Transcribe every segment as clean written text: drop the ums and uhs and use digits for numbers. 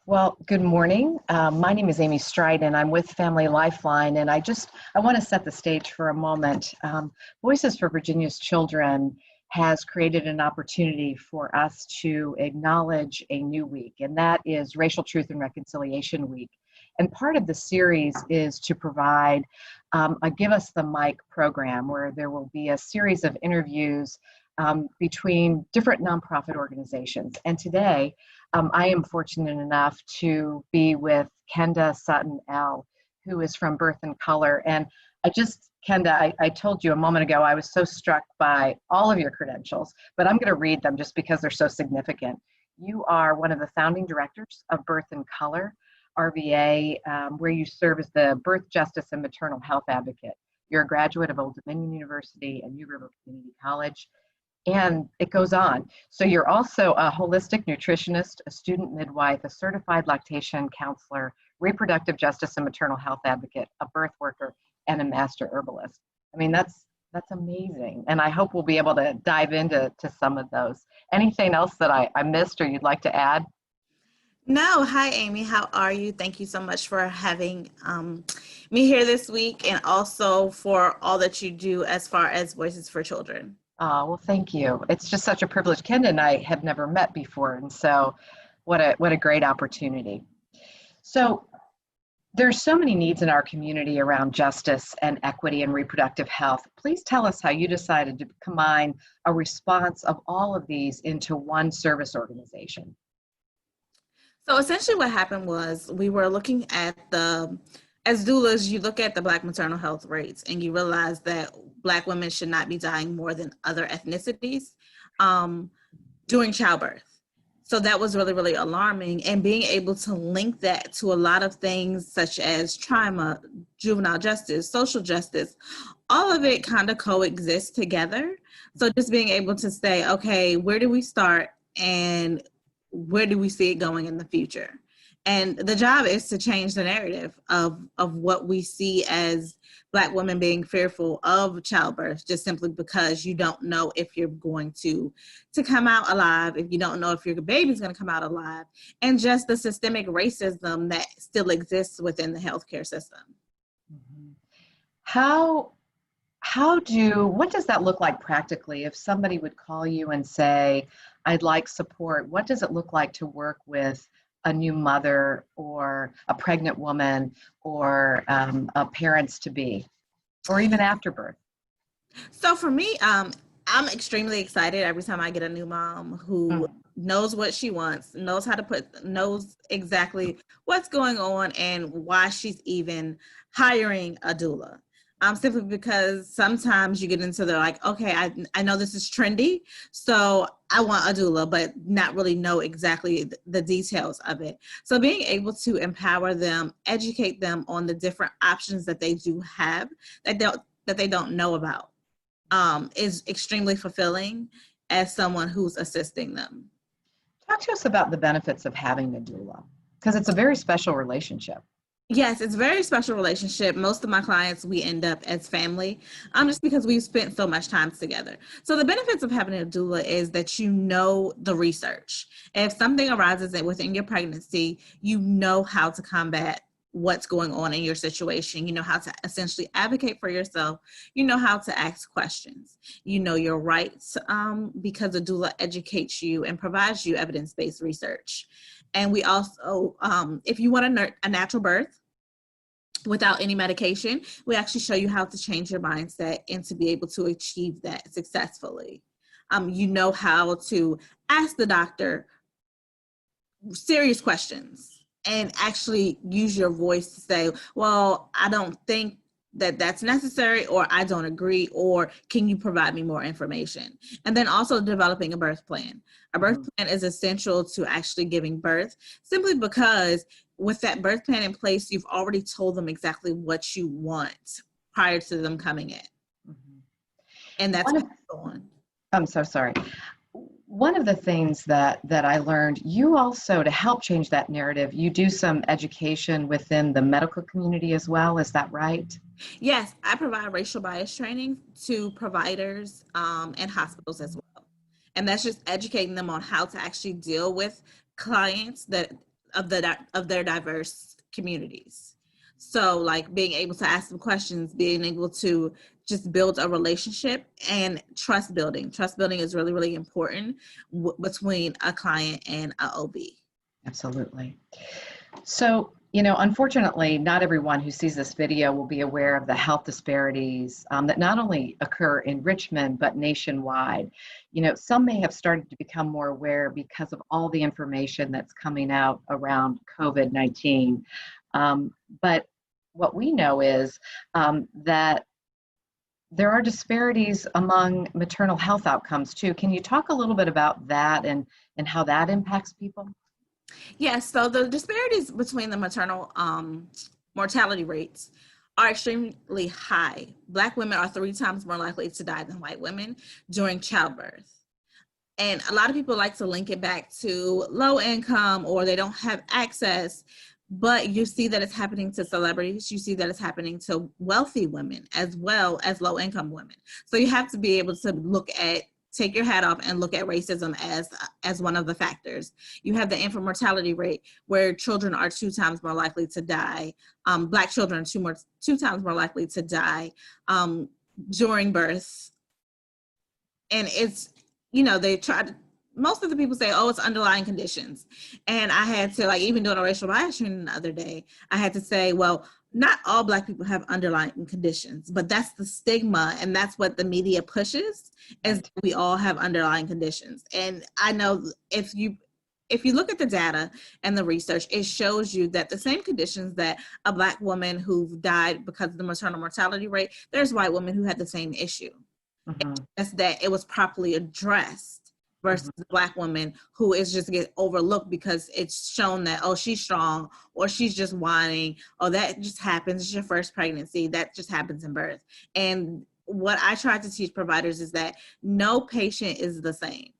Well, good morning. My name is Amy Stride, and I'm with Family Lifeline. And I want to set the stage for a moment. Voices for Virginia's Children has created an opportunity for us to acknowledge a new week, and that is Racial Truth and Reconciliation Week. And part of the series is to provide a Give Us the Mic program where there will be a series of interviews between different nonprofit organizations. And today, I am fortunate enough to be with Kenda Sutton-El, who is from Birth and Color. And Kenda, I told you a moment ago, I was so struck by all of your credentials, but I'm going to read them just because they're so significant. You are one of the founding directors of Birth and Color, RVA, where you serve as the birth justice and maternal health advocate. You're a graduate of Old Dominion University and New River Community College. And it goes on. So you're also a holistic nutritionist, a student midwife, a certified lactation counselor, reproductive justice and maternal health advocate, a birth worker, and a master herbalist. I mean, that's amazing. And I hope we'll be able to dive into some of those. Anything else that I missed or you'd like to add? No. Hi, Amy. How are you? Thank you so much for having me here this week, and also for all that you do as far as Voices for Children. Oh, well, thank you. It's just such a privilege. Kenda and I have never met before, and so what a great opportunity. So there's so many needs in our community around justice and equity and reproductive health. Please tell us how you decided to combine a response of all of these into one service organization. So essentially what happened was we were looking at as doulas, you look at the Black maternal health rates and you realize that Black women should not be dying more than other ethnicities during childbirth. So that was really, really alarming. And being able to link that to a lot of things such as trauma, juvenile justice, social justice, all of it kind of coexists together. So just being able to say, okay, where do we start and where do we see it going in the future? And the job is to change the narrative of what we see as Black women being fearful of childbirth, just simply because you don't know if you're going to come out alive, if you don't know if your baby's going to come out alive, and just the systemic racism that still exists within the healthcare system. What does that look like practically? If somebody would call you and say, I'd like support, what does it look like to work with a new mother or a pregnant woman or a parents-to-be, or even after birth? So for me, I'm extremely excited every time I get a new mom who knows what she wants, knows exactly what's going on and why she's even hiring a doula. Simply because sometimes you get into the like, okay, I know this is trendy, so I want a doula, but not really know exactly the details of it. So being able to empower them, educate them on the different options that they do have that they don't know about is extremely fulfilling as someone who's assisting them. Talk to us about the benefits of having a doula, because it's a very special relationship. Yes, it's a very special relationship. Most of my clients, we end up as family, just because we've spent so much time together. So the benefits of having a doula is that you know the research. If something arises within your pregnancy, you know how to combat what's going on in your situation. You know how to essentially advocate for yourself. You know how to ask questions. You know your rights because a doula educates you and provides you evidence-based research. And we also, if you want a natural birth without any medication, we actually show you how to change your mindset and to be able to achieve that successfully. You know how to ask the doctor serious questions and actually use your voice to say, well, I don't think that's necessary, or I don't agree, or can you provide me more information? And then also developing a birth plan. A birth plan is essential to actually giving birth, simply because with that birth plan in place, you've already told them exactly what you want prior to them coming in. And that's what's going on. I'm so sorry. One of the things that I learned, you also, to help change that narrative, you do some education within the medical community as well. Is that right? Yes, I provide racial bias training to providers and hospitals as well. And that's just educating them on how to actually deal with clients that of their diverse communities. So like being able to ask them questions, being able to just build a relationship, and trust building. Trust building is really, really important between a client and a OB. Absolutely. So, unfortunately, not everyone who sees this video will be aware of the health disparities that not only occur in Richmond, but nationwide. Some may have started to become more aware because of all the information that's coming out around COVID-19. But what we know is that there are disparities among maternal health outcomes too. Can you talk a little bit about that and how that impacts people? Yes, so the disparities between the maternal mortality rates are extremely high. Black women are 3 times more likely to die than white women during childbirth. And a lot of people like to link it back to low income, or they don't have access, but you see that it's happening to celebrities. You see that it's happening to wealthy women as well as low income women. So you have to be able to take your hat off and look at racism as one of the factors. You have the infant mortality rate, where children are 2 times more likely to die. Black children are 2 times more likely to die during birth. And it's, most of the people say, oh, it's underlying conditions. And I had to, like, even doing a racial bias training the other day, I had to say, well, not all Black people have underlying conditions, but that's the stigma, and that's what the media pushes, is we all have underlying conditions. And I know if you look at the data and the research, it shows you that the same conditions that a Black woman who died because of the maternal mortality rate, there's white women who had the same issue. Mm-hmm. It's that it was properly addressed versus the Black woman who is just get overlooked because it's shown that, oh, she's strong, or she's just whining, oh, that just happens, it's your first pregnancy, that just happens in birth. And what I try to teach providers is that no patient is the same.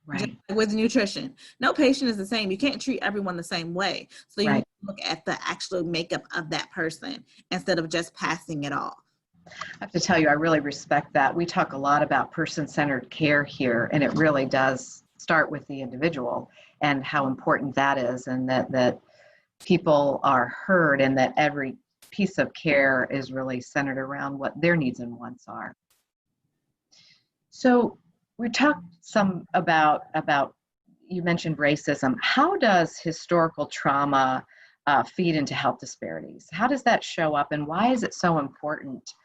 Right. Just like with nutrition, no patient is the same. You can't treat everyone the same way. So you need to look at the actual makeup of that person instead of just passing it off. I have to tell you, I really respect that. We talk a lot about person-centered care here, and it really does start with the individual and how important that is, and that people are heard, and that every piece of care is really centered around what their needs and wants are. So we talked some about you mentioned racism. How does historical trauma feed into health disparities? How does that show up, and why is it so important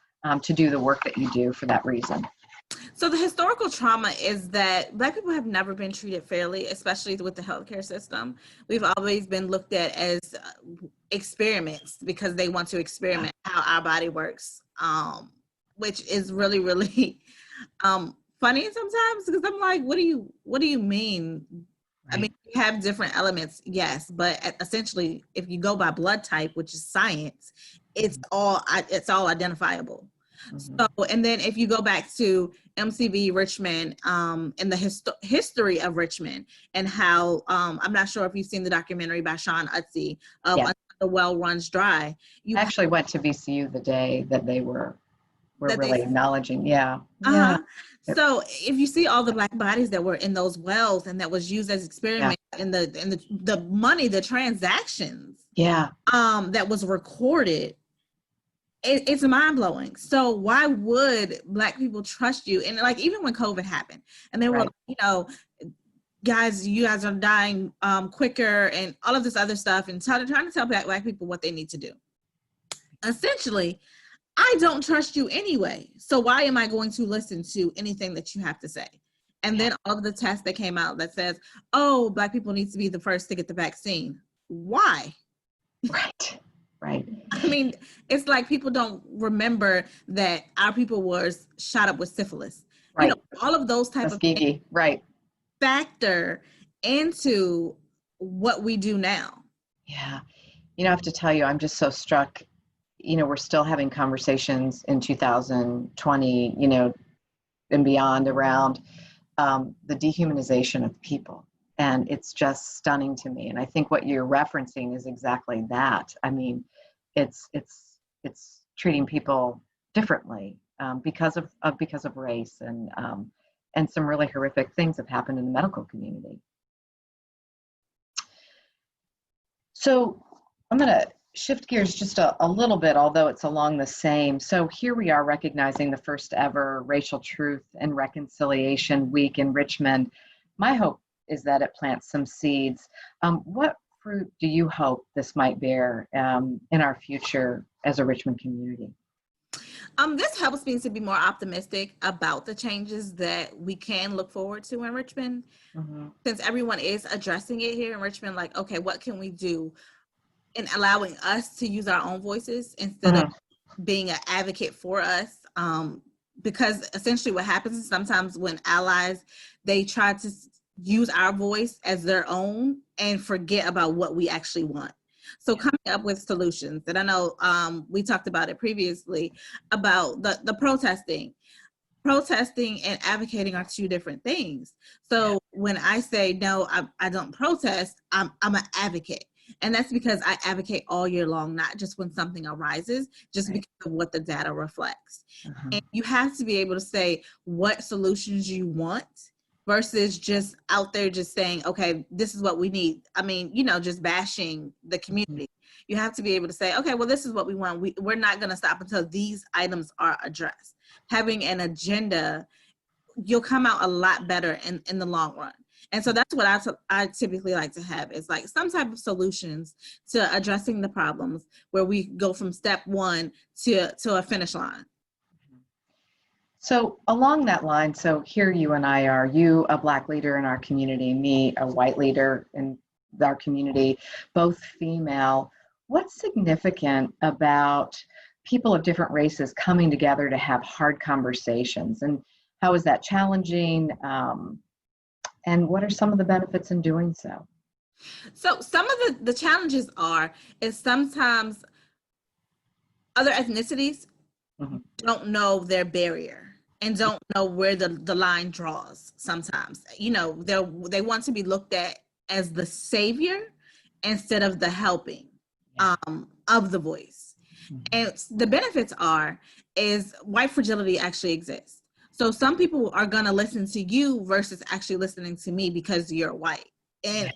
to do the work that you do for that reason? So the historical trauma is that Black people have never been treated fairly, especially with the healthcare system. We've always been looked at as experiments because they want to experiment how our body works, which is really, really funny sometimes, because I'm like, what do you mean? Right. I mean, we have different elements, yes, but essentially, if you go by blood type, which is science, it's all identifiable. Mm-hmm. So, and then if you go back to MCV Richmond and the history of Richmond, and how I'm not sure if you've seen the documentary by Sean Utzi of The Well Runs Dry. I actually went to VCU the day that they were really acknowledging. Yeah. So if you see all the Black bodies that were in those wells and that was used as experiments, and the money, the transactions, that was recorded, it's mind-blowing. So why would Black people trust you? And like, even when COVID happened and they were like, guys, you guys are dying quicker and all of this other stuff, and trying to tell Black people what they need to do. Essentially, I don't trust you anyway. So why am I going to listen to anything that you have to say? And then all of the tests that came out that says, oh, Black people need to be the first to get the vaccine. Why? Right. I mean, it's like people don't remember that our people were shot up with syphilis. Right. All of those type of things factor into what we do now. Yeah. I have to tell you, I'm just so struck. We're still having conversations in 2020, and beyond around the dehumanization of people. And it's just stunning to me. And I think what you're referencing is exactly that. I mean, it's treating people differently because of race, and some really horrific things have happened in the medical community. So I'm going to shift gears just a little bit, although it's along the same. So here we are recognizing the first ever Racial Truth and Reconciliation Week in Richmond. My hope is that it plants some seeds. What fruit do you hope this might bear in our future as a Richmond community? This helps me to be more optimistic about the changes that we can look forward to in Richmond. Mm-hmm. Since everyone is addressing it here in Richmond, like, okay, what can we do in allowing us to use our own voices instead Mm-hmm. of being an advocate for us? Because essentially what happens is sometimes when allies, they try to use our voice as their own and forget about what we actually want. So coming up with solutions, and I know we talked about it previously about the protesting. Protesting and advocating are two different things. So when I say no, I don't protest, I'm an advocate. And that's because I advocate all year long, not just when something arises, just because of what the data reflects. And you have to be able to say what solutions you want versus just out there just saying, okay, this is what we need. I mean, just bashing the community. You have to be able to say, okay, well, this is what we want. We're not going to stop until these items are addressed. Having an agenda, you'll come out a lot better in the long run. And so that's what I typically like to have, is like some type of solutions to addressing the problems where we go from step one to a finish line. So along that line, so here you and I are, you a Black leader in our community, me a white leader in our community, both female. What's significant about people of different races coming together to have hard conversations, and how is that challenging? And what are some of the benefits in doing so? So some of the challenges is sometimes other ethnicities don't know their barrier and don't know where the line draws sometimes. They want to be looked at as the savior instead of the helping of the voice. And the benefits is white fragility actually exists. So some people are going to listen to you versus actually listening to me because you're white. And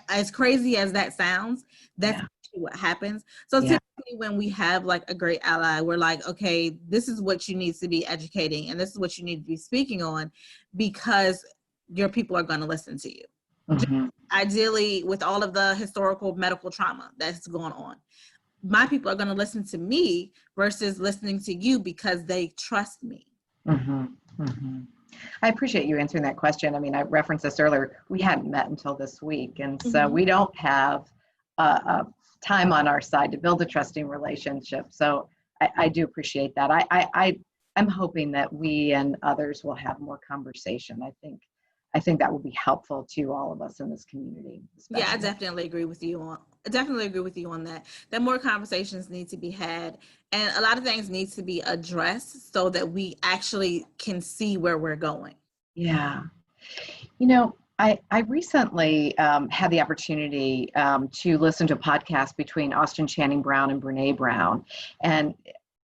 as crazy as that sounds, that's actually what happens. So typically when we have like a great ally, we're like, okay, this is what you need to be educating and this is what you need to be speaking on, because your people are going to listen to you. Ideally, with all of the historical medical trauma that's going on, my people are going to listen to me versus listening to you because they trust me. I appreciate you answering that question. I mean, I referenced this earlier. We hadn't met until this week, and so we don't have a time on our side to build a trusting relationship. So I do appreciate that. I'm hoping that we and others will have more conversation. I think that will be helpful to all of us in this community. Especially. Yeah, I definitely agree with you on that. That more conversations need to be had, and a lot of things need to be addressed so that we actually can see where we're going. Yeah. I recently had the opportunity to listen to a podcast between Austin Channing Brown and Brene Brown, and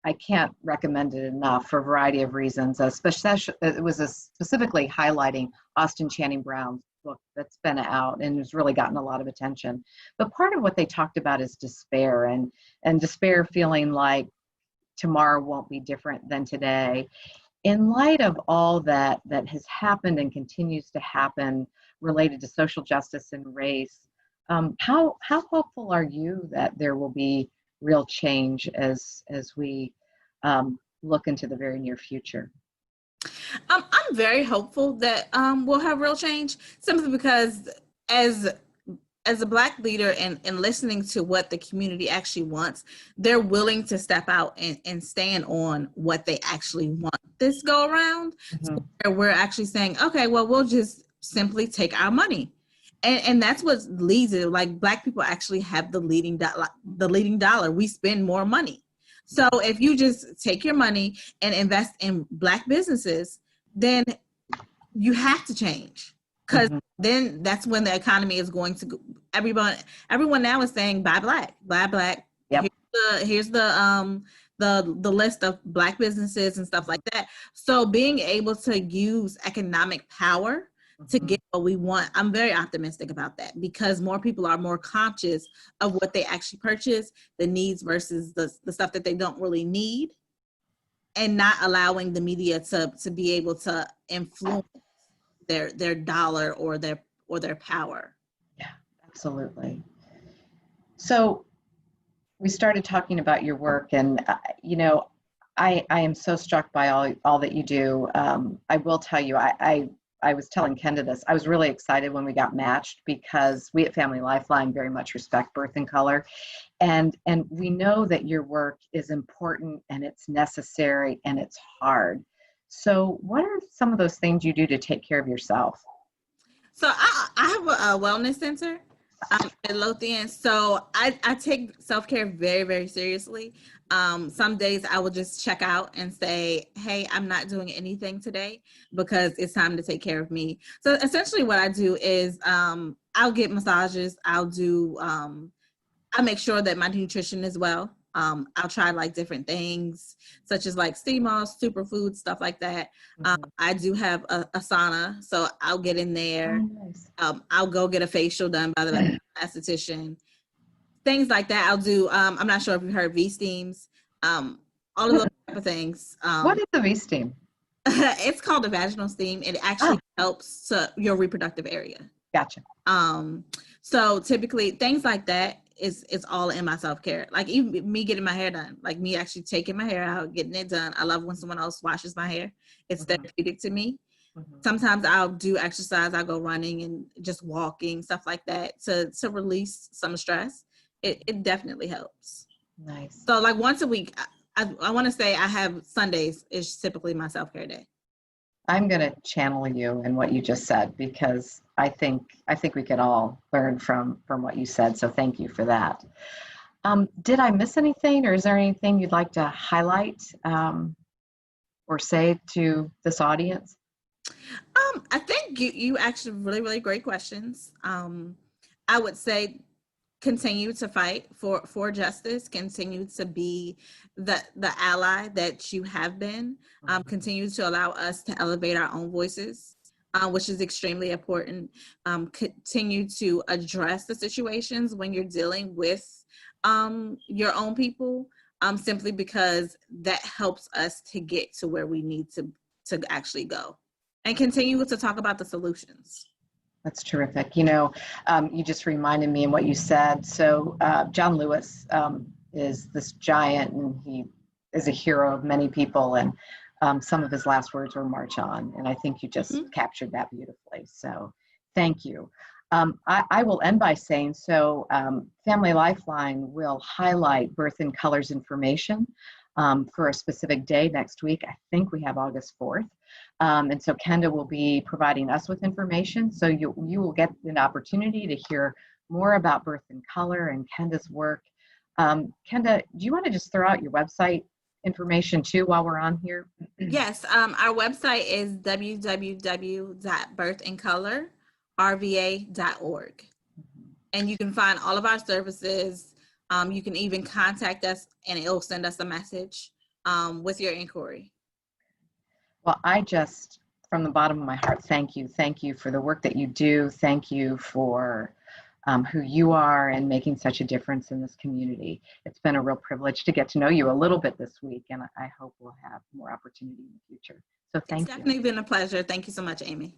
I can't recommend it enough for a variety of reasons. Especially, it was specifically highlighting Austin Channing Brown's book that's been out and has really gotten a lot of attention. But part of what they talked about is despair, and despair, feeling like tomorrow won't be different than today. In light of all that has happened and continues to happen related to social justice and race, how hopeful are you that there will be real change as we look into the very near future? I'm very hopeful that we'll have real change, simply because as a Black leader and listening to what the community actually wants, they're willing to step out and stand on what they actually want this go around. So we're actually saying, okay, well, we'll just simply take our money. And that's what leads it. Like, Black people actually have the leading dollar. We spend more money. So if you just take your money and invest in Black businesses, then you have to change, because then that's when the economy is going to go. Everyone now is saying buy Black. Yep. Here's the list of Black businesses and stuff like that. So being able to use economic power to get what we want. I'm very optimistic about that because more people are more conscious of what they actually purchase, the needs versus the stuff that they don't really need, and not allowing the media to be able to influence their dollar or their power. Yeah, absolutely. So we started talking about your work, and I am so struck by all that you do. I will tell you, I was telling Kenda this. I was really excited when we got matched because we at Family Lifeline very much respect birth in color, and we know that your work is important and it's necessary and it's hard. So, what are some of those things you do to take care of yourself? So I have a wellness center at Lothian. So I take self-care very, very seriously. Some days I will just check out and say, hey, I'm not doing anything today because it's time to take care of me. So essentially what I do is I'll get massages. I make sure that my nutrition is well. I'll try like different things, such as like sea moss, superfoods, stuff like that. I do have a sauna, so I'll get in there. Oh, nice. I'll go get a facial done by the esthetician. Things like that. I'll do. I'm not sure if you heard V steams. All of those type of things. What is the V steam? It's called a vaginal steam. It actually helps to your reproductive area. Gotcha. So typically things like that is all in my self-care. Like even me getting my hair done, like me actually taking my hair out, getting it done. I love when someone else washes my hair. It's therapeutic to me. Sometimes I'll do exercise. I'll go running and just walking, stuff like that to release some stress. It definitely helps. Nice. So like once a week, I want to say I have Sundays is typically my self-care day. I'm going to channel you in what you just said because I think we could all learn from what you said. So thank you for that. Did I miss anything, or is there anything you'd like to highlight or say to this audience? I think you actually really, really great questions. I would say continue to fight for justice, continue to be the ally that you have been, continue to allow us to elevate our own voices, which is extremely important. Continue to address the situations when you're dealing with your own people, simply because that helps us to get to where we need to actually go, and continue to talk about the solutions. That's terrific. You just reminded me in what you said. So John Lewis is this giant, and he is a hero of many people. And some of his last words were "March on." And I think you just captured that beautifully. So thank you. I will end by saying, so Family Lifeline will highlight birth in colors information for a specific day next week. I think we have August 4th. And so Kenda will be providing us with information. So you will get an opportunity to hear more about birth in color and Kenda's work. Kenda, do you want to just throw out your website information too while we're on here? Yes, our website is www.birthincolorrva.org. And you can find all of our services. You can even contact us and it'll send us a message with your inquiry. Well, I just, from the bottom of my heart, thank you. Thank you for the work that you do. Thank you for who you are and making such a difference in this community. It's been a real privilege to get to know you a little bit this week, and I hope we'll have more opportunity in the future. So thank you. It's definitely been a pleasure. Thank you so much, Amy.